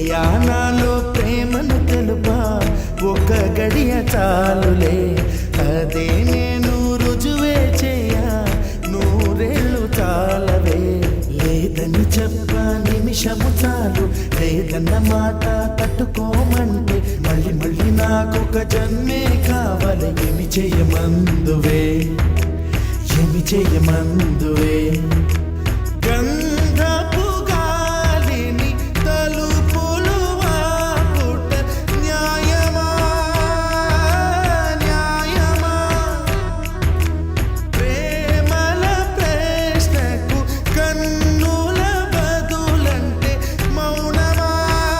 చెలియా నాలో ప్రేమను తెలుపా ఒక గడియ చాలులే అదే నేను రుజువే చేయా నూరేళ్ళు చాలవే లేదని చెప్ప నిమిషము చాలు లేదన్న మాట తట్టుకోమంటే మళ్ళీ మళ్ళీ నాకొక జన్మే కావాలి ఏమి చేయమందువే ఏమి చేయమందువే